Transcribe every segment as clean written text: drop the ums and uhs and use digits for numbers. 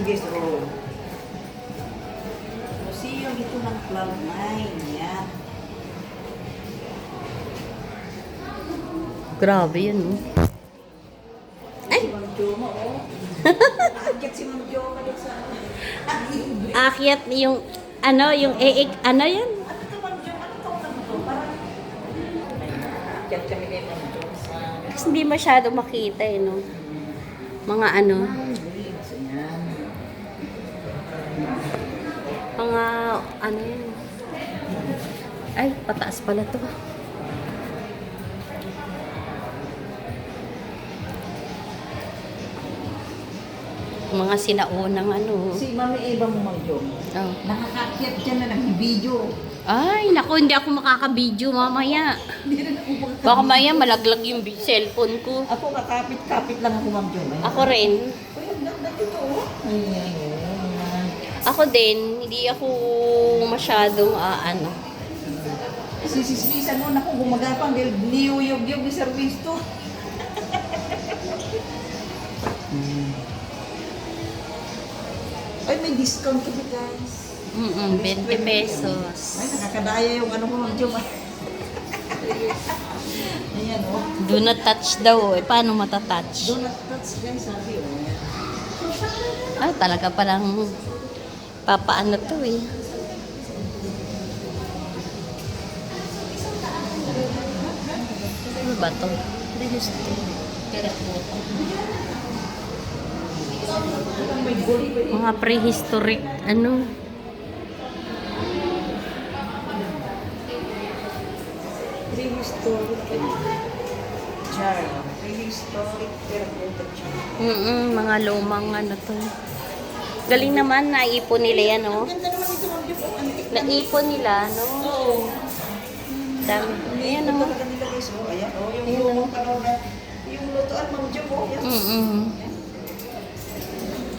guys, oh. Museum ito ng Cloud9. Yan. Grabe yun, no? Si Ma'am Joma, oh. Aakyat si Ma'am Joma doon sa... Akyat yung, ano, yung ano yan? Ano to, Ma'am Joma? Ano to? Ano to? Parang... Aakyat kami kay Ma'am Joma sa... Kasi hindi masyado makita, eh, no? Mga ano, Yan. mga, ano yan? Ay, pataas pala to. Mga sinaunang ano. Si Mami Eva mo, Ma'am Joma. Oh. Nakakaakyat dyan na nag-video. Ay, naku, hindi ako makaka-video mamaya. Hindi rin ako makakabidyo. Baka maya malaglag yung cellphone ko. Ako, kakapit-kapit lang ako, Ma'am Joma. Ako rin. Uy, ang ganda dito, oh. Ay. Ako din, hindi ako masyadong ano. Sisislisan mo, naku, gumagapang dahil niyuyog-yog ni service to. Ay, may discount kami, guys. 20 pesos. Ay, nakakadaya yung ano ko, Ma'am Joma. Ayan, oh. Do not touch daw. Eh, paano matatouch? Do not touch, guys, sabi, oh. Ah, talaga palang papaano to eh. Ano ba to? Mga prehistoric ano. Prehistoric jar. Prehistoric terracotta jar. Mga lumang ano to. Galing naman, naipon nila yan, oh. Ganda naman ito, Ma'am Joma. Oh, antik na. Naipon nila, no? Oo. Dami. Ayan, Ito oh. talaga nila, guys. Oh, ayan, oh. Yung lumang panahon na, yung lutoan, Ma'am Joma, oh. Ayan.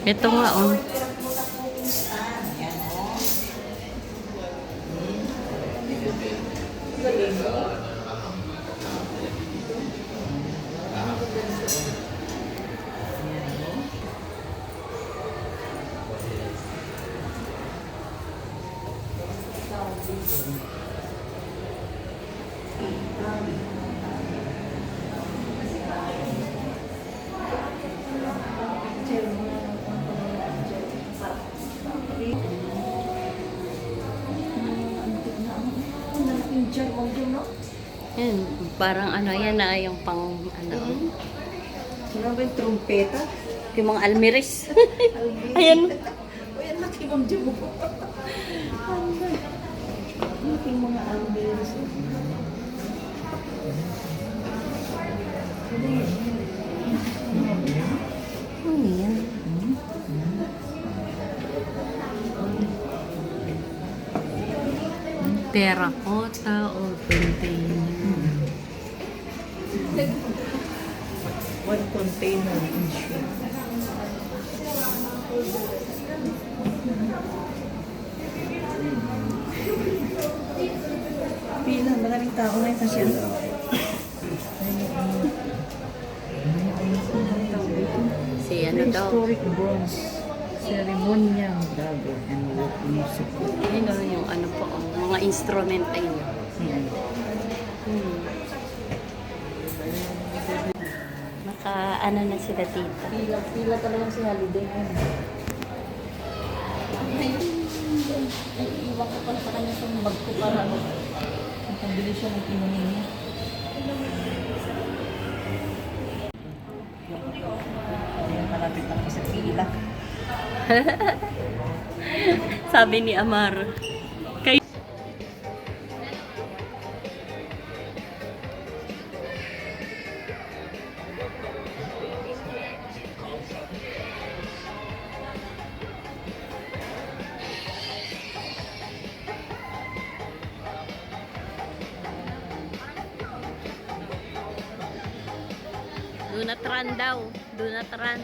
Ito nga, oh. Terracotta cooking stand. Ayan, oh. Galing, oh. Yan, parang ano, yan na yung pang, ano, Ano ba yung trumpeta? yung mga almiris. Ayan. O yan, laki Ma'am Joma po. Laking mga almiris. Ano yan? Terracotta or container. One container each. Pila, maraming tao na yung kasi ano. Si ano daw. Historic bronze. Ceremonial dagger and work music. Yun o, yung ano po, oh, mga instrument ay yun. Naka, ano na sila dito. Pila talagang si Holiday. Ay, iwan ko pala sa kanya sa bag ko para nakabili siya ng inumin niya. Ayan, malapit na kami sa pila. Sabi ni Amar. Kay do not run daw. Do not run.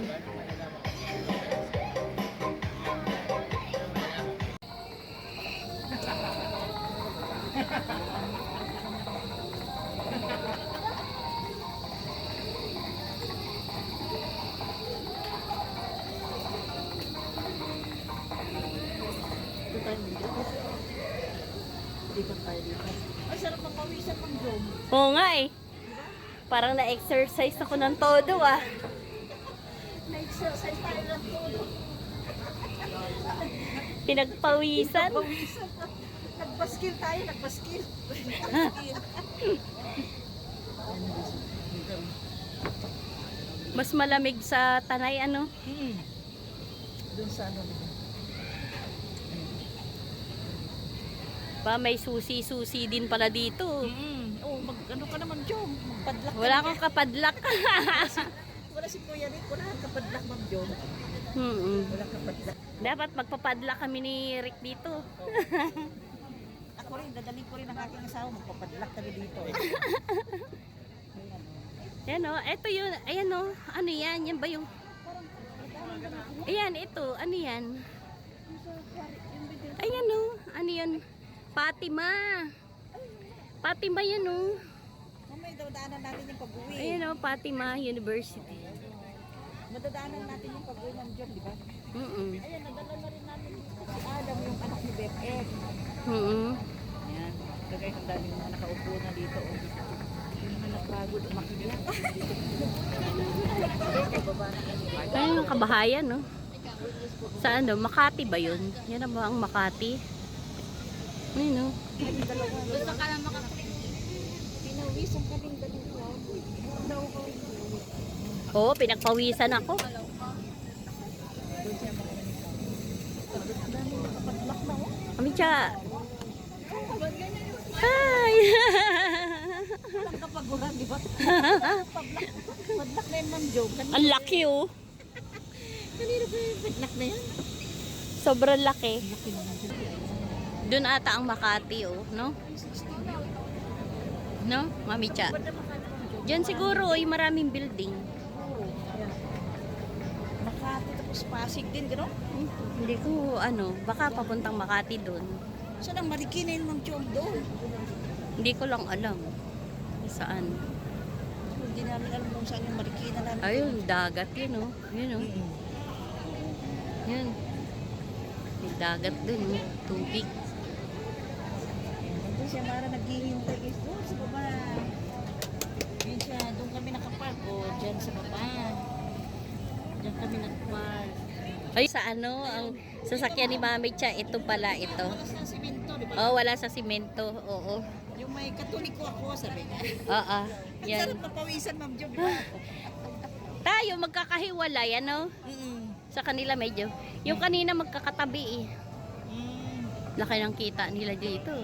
Ikot tayo dito. Ay, sarap ang pawisan ng Jom. Oo nga eh. Parang na-exercise ako ng todo ah. Na-exercise tayo ng todo. Pinagpawisan. Pawisan. Nagbaskil tayo, nagbaskil. Mas malamig sa Tanay ano. Doon sa ano. Ba may susi-susi din pala dito. Oh, ano ka naman, Jom? Magpadlak ka Wala na. akong kapadlak. Wala si Kuya Rick. Wala kang kapadlak, Ma'am Jom. Wala kang kapadlak. Dapat magpapadlak kami ni Rick dito. Ako rin, dadalhin ko rin ang aking asawa. Magpapadlak kami dito. Ayan o, eto yun. Ayan o, ano yan? Yan ba yung... Ayan, ito. Ano yan? Ayan o, ano yan? Fatima. Fatima yan o. Mamay, dadaanan natin yung pag-uwi. Ayan o, Fatima University. Madadaanan natin yung pag-uwi ng Jom, di ba? Ayan, nadala na rin natin dito si Adam, yung anak ni BFF. Ayan. So guys, ang daming mga nakaupo na dito. Oh. Yung mga napagod, umakyat. Bababa na kami. Ayan yung kabahayan no. Sa ano, Makati ba yun? Yan na ba ang Makati? Ayun no. Gusto ka lang pinawisan ka rin dalawa. Daw ko. Oo, pinagpawisan ako. Doon siya makakalimutan. Ang daming nakapadlak na, oh. Kami siya. Hi! Walang kapaguran, di ba? Padlak na yun, Ma'am Jo. Ang laki oh. Kanina ba yung padlak na yan? Sobrang laki. Laki naman siya. Doon ata ang Makati oh, no? No, Mami Cha. Diyan siguro ay maraming building. Makati tapos Pasig din, gano'n? Hindi ko ano, baka papuntang Makati doon. Saan ang Marikina yun, Ma'am Jo, doon? Hindi ko lang alam saan. Hindi namin alam kung saan yung Marikina namin. Ayun, dagat yun oh. Yun oh. Yun. May dagat dun oh. Tubig. Doon siya Mara naghihintay guys. Doon sa baba. Yun siya. Doon kami nakapark. O, dyan sa baba. Dyan kami nakapark. Ay, sa ano, ang sasakyan ni Mami Cha, ito pala, ito. Wala sa simento, di ba? Oh, wala sa simento, oo. Yung may katoliko ako, sabi niya. Oo, Ang yan. sarap na pawisan, Ma'am Jo, di ba? Tayo, magkakahiwalay, ano? Sa kanila medyo. Yung kanina magkakatabi eh. Laki ng kita nila dito.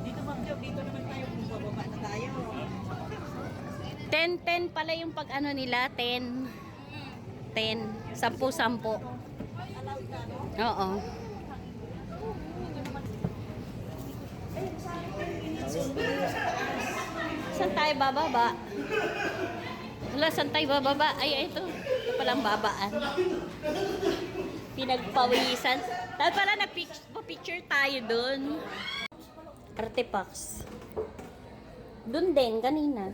Dito, Ma'am Jo, dito naman tayo kung bababa na tayo. 10-10 pala yung pag ano nila, 10. 10. 10-10. Oo. Saan tayo bababa? Wala, saan tayo bababa? Ay, ito. Ito palang babaan. Pinagpawisan. Dahil pala na-picture tayo dun. Artifacts. Dun din, kanina.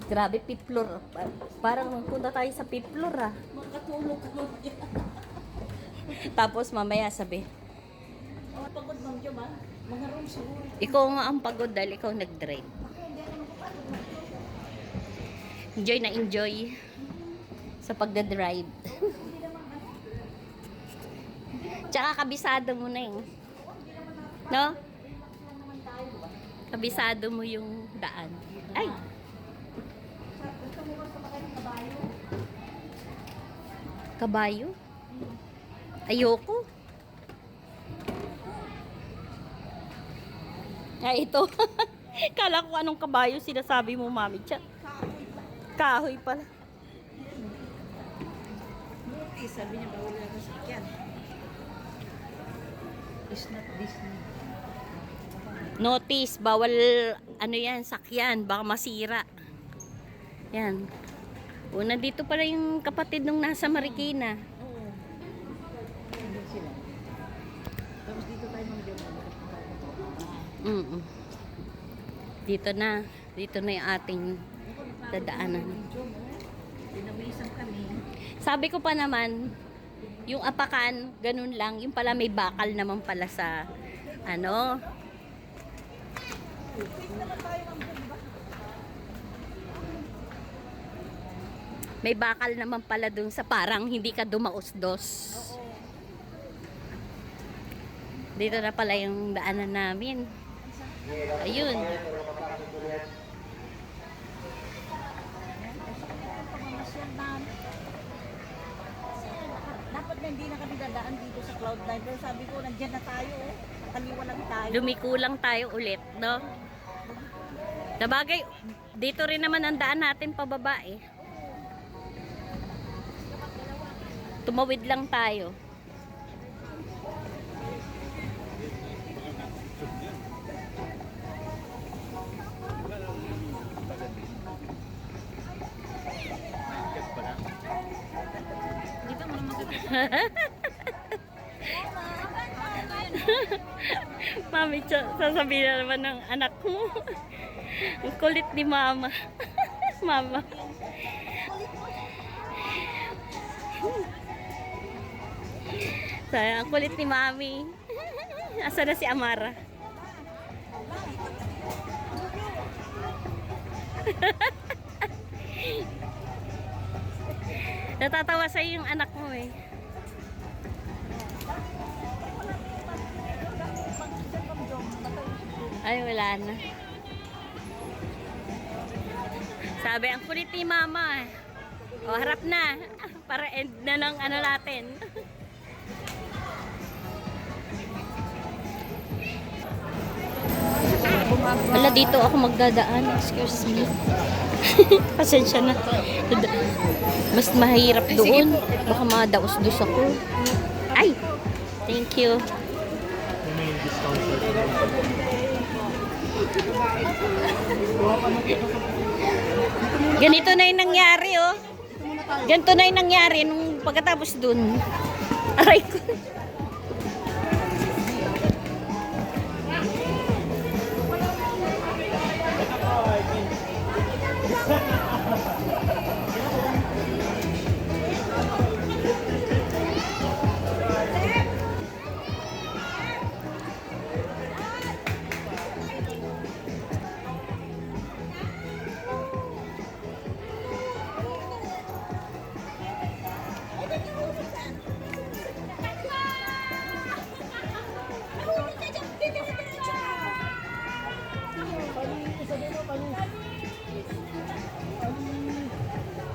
Grabe, piplor. Parang punta tayo sa piplor ah. Makatulog ka mo. Tapos mamaya sabi, Pagod, Ma'am Jo, ba? Mga room siguro. ikaw nga ang pagod dahil ikaw nag-drive. Enjoy na enjoy sa pagdadrive. Tsaka kabisado mo na eh. No? Kabisado mo yung daan. Ay! Kabayo? Ayoko. Ay, ito. Kala ko anong kabayo sinasabi mo, Mami Cha. Kahoy pala. Buti, sabi niya bawal na sasakyan. It's not Disney. Notice, bawal ano yan, sakyan, baka masira. Yan. O, nandito pala yung kapatid nung nasa Marikina. Oo. Nandun sila. Tapos dito tayo mag-jump. Dito na. Dito na yung ating dadaanan. Pinawisan kami. Sabi ko pa naman, Yung apakan, ganun lang. Yung pala may bakal naman pala sa ano. May bakal naman pala dun sa parang hindi ka dumausdos. Dito na pala yung daanan namin. Ayun. Dapat na hindi na kami dadaan dito sa Cloud9. Pero sabi ko, nandyan na tayo. Kaliwa lang tayo. Lumiko lang tayo ulit, no? Sabagay, dito rin naman ang daan natin pababa eh. Tumawid lang tayo. Mami, sasabihin na naman ng anak mo. Ang kulit ni mama. Mama. Sayang, ang kulit ni mami. Asa na si Amara? Natatawa sa'yo yung anak mo eh. Ay, wala na. Sabi, ang kulit ni mama. O, harap na. Para end na ng ano natin. Wala, dito ako magdadaan. Excuse me. Pasensya na. Mas mahirap doon. Baka madaos-dos ako. Ay! Thank you. Ganito na yung nangyari, oh. Ganito na yung nangyari nung pagkatapos dun. Aray ko.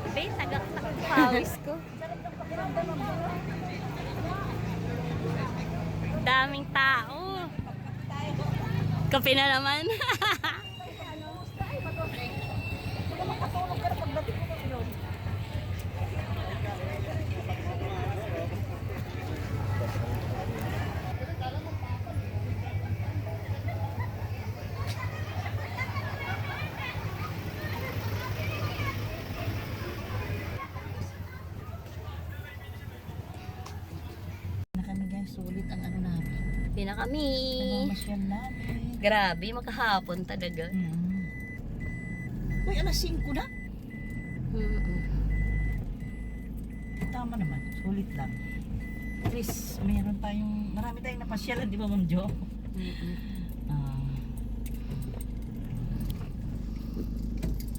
Be, tagak-takot pawis ko. Daming tao. Kape na naman. Sulit ang ano namin. Hindi na kami. Namamasyan namin. Grabe, makahapon talaga. Uy, alas 5 na? Tama naman, sulit lang. At least, marami tayong napasyalan, di ba, Ma'am Jo?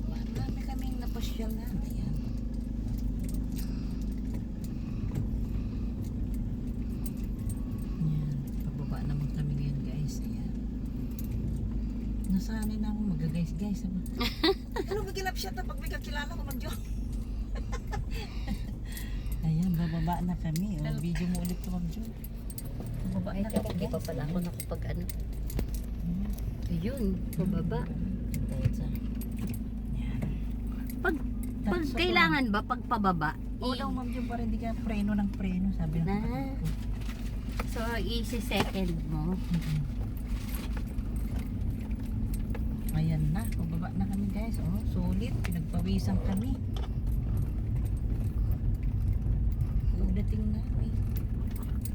Marami kaming napasyalan. Ayan. Pababa naman kami ngayon, guys. Ayan. Nasanay na ako mag-guys. Ano magkilap siya pag may kakilala ko, Ma'am Jo? Ayan, bababa na kami. O, video mo ulit ko, Ma'am Jo. Bababa na kami. Hindi pa pala ako nakapag ano. Ayun, bababa. Pag kailangan ba, pag pababa? Oo daw, Ma'am Jo, para hindi ka preno ng preno, sabi na. So, easy second mo. Ayan na, pababa na kami, guys. Oh, sulit, pinagpawisan kami. Dating na,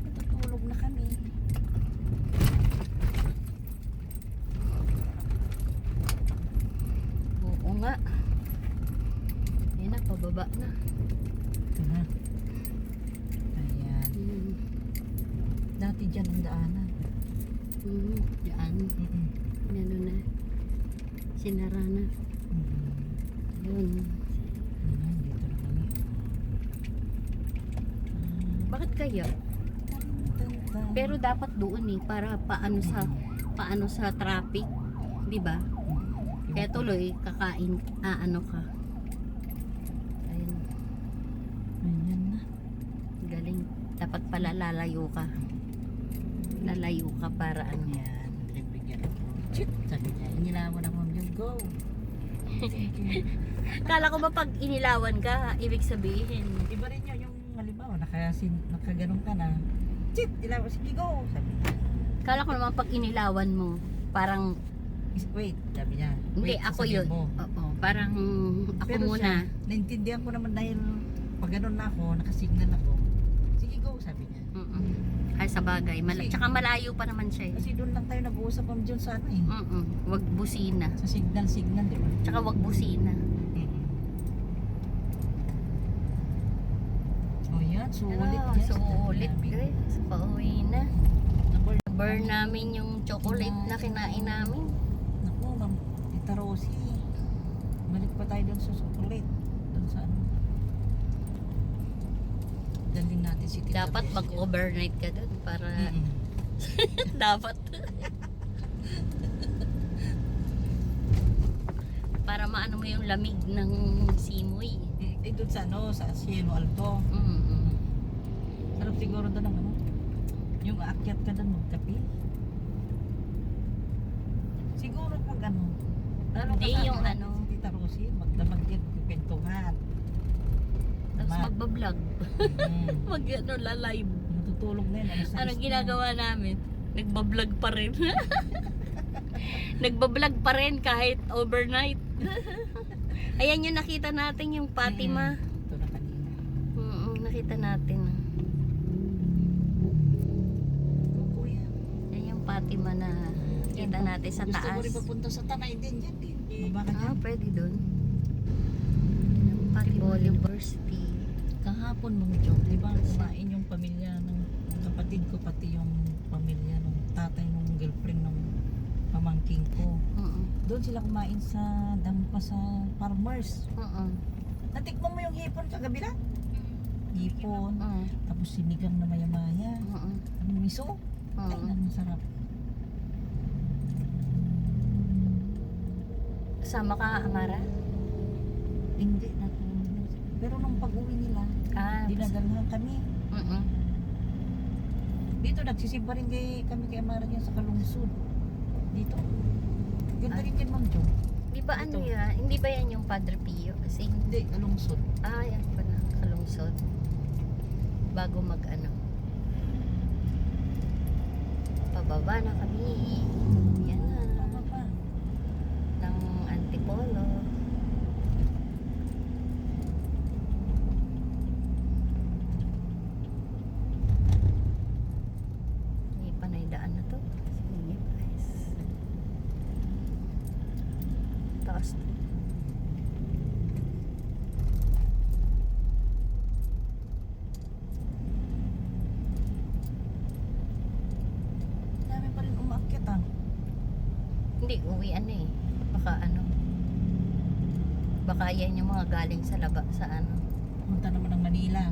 natutulog na kami. Oo nga. Ayan na, pababa na. Ayan. Dati dyan ang daanan. Yan. Ano na. Sinara na. Yun. Dito na kami. Bakit kaya? Pero dapat doon eh para paano sa traffic, 'di ba? Kaya tuloy kakain, ano ka. Ayun, Ayan na. galing. Dapat pala lalayo ka. Lalayo ka para ano. Ayan. Bigyan ako. Chit! Sabi niya, inilawan ako yung go. Kala ko ba pag inilawan ka, ibig sabihin. Iba rin yun yung halimbawa, nakaganon ka na. Chit! Ilawan, sige go! Sabi niya. Kala ko naman pag inilawan mo, parang Wait, sabi niya. hindi Wait, ako sasabihin yun. mo. Oo, parang ako Pero muna. siya, naintindihan ko naman dahil pag ganun na ako, nakasignal ako. Sige go, sabi niya. Ay sa bagay, Kasi- tsaka malayo pa naman siya. Kasi doon lang tayo nag-uusap kami dyan sa ano eh. Wag busina. Sa signal, di ba? Tsaka wag busina. Oh yan, sulit Ah, yan. sulit guys. Pauwi na. Number, Burn namin yung chocolate na kinain namin. naku, ma'am, Tita Rosie. Balik pa tayo doon sa chocolate. Doon sa ano. Dalhin natin si Tita Dapat Rosie. mag-overnight ka doon para dapat para maano mo yung lamig ng simoy. Eh, doon sa ano, sa Cielo Alto. Sarap siguro doon ang ano. Yung aakyat ka doon magkape. Siguro pag ano. Hindi, kasama yung natin ano. Si Tita Rosie, magdamag yan, kwentuhan. Tapos Tama. magbablog. Mm. Mag ano, live. Matutulog na yun. alas 6 Anong na. ginagawa namin? Nagbablog pa rin. Nagbablog pa rin kahit overnight. Ayan yung nakita natin yung Fatima. Ito na kanina. Nakita natin. Kuya. Yan yung Fatima na kita natin sa Gusto mo taas. rin papunta sa Tanay din dyan. Baba ka Ah, dyan. pwede doon. Fatima University. Kahapon mong job, di ba kumain yung pamilya ng kapatid ko, pati yung pamilya ng tatay ng girlfriend ng pamangking ko. Doon sila kumain sa dampa sa farmers. Natikman mo yung hipon sa kabila? Hipon, tapos sinigang na maya-maya. Ang miso, ay masarap. Sama ka, Amara? Hindi na. Pero nung pag-uwi nila, dinadalhan kami. Dito nagsisimba rin kami kay Amara dyan sa Kalungsod. Dito. Ganda rin din Ma'am Jo. Di ba ano Ito. yan? Hindi ba yan yung Padre Pio? Kasi, Hindi, Kalungsod. yan pala. Kalungsod. Bago mag-ano. Pababa na kami. Yan na. Tama pa. Ng Antipolo. Hindi pa na daan na to. Sige guys. Taas. Dami pa rin umakyat ah. Hindi, uwian na eh. Baka ano. Baka yan yung mga galing sa laba sa ano. Punta naman ng Manila.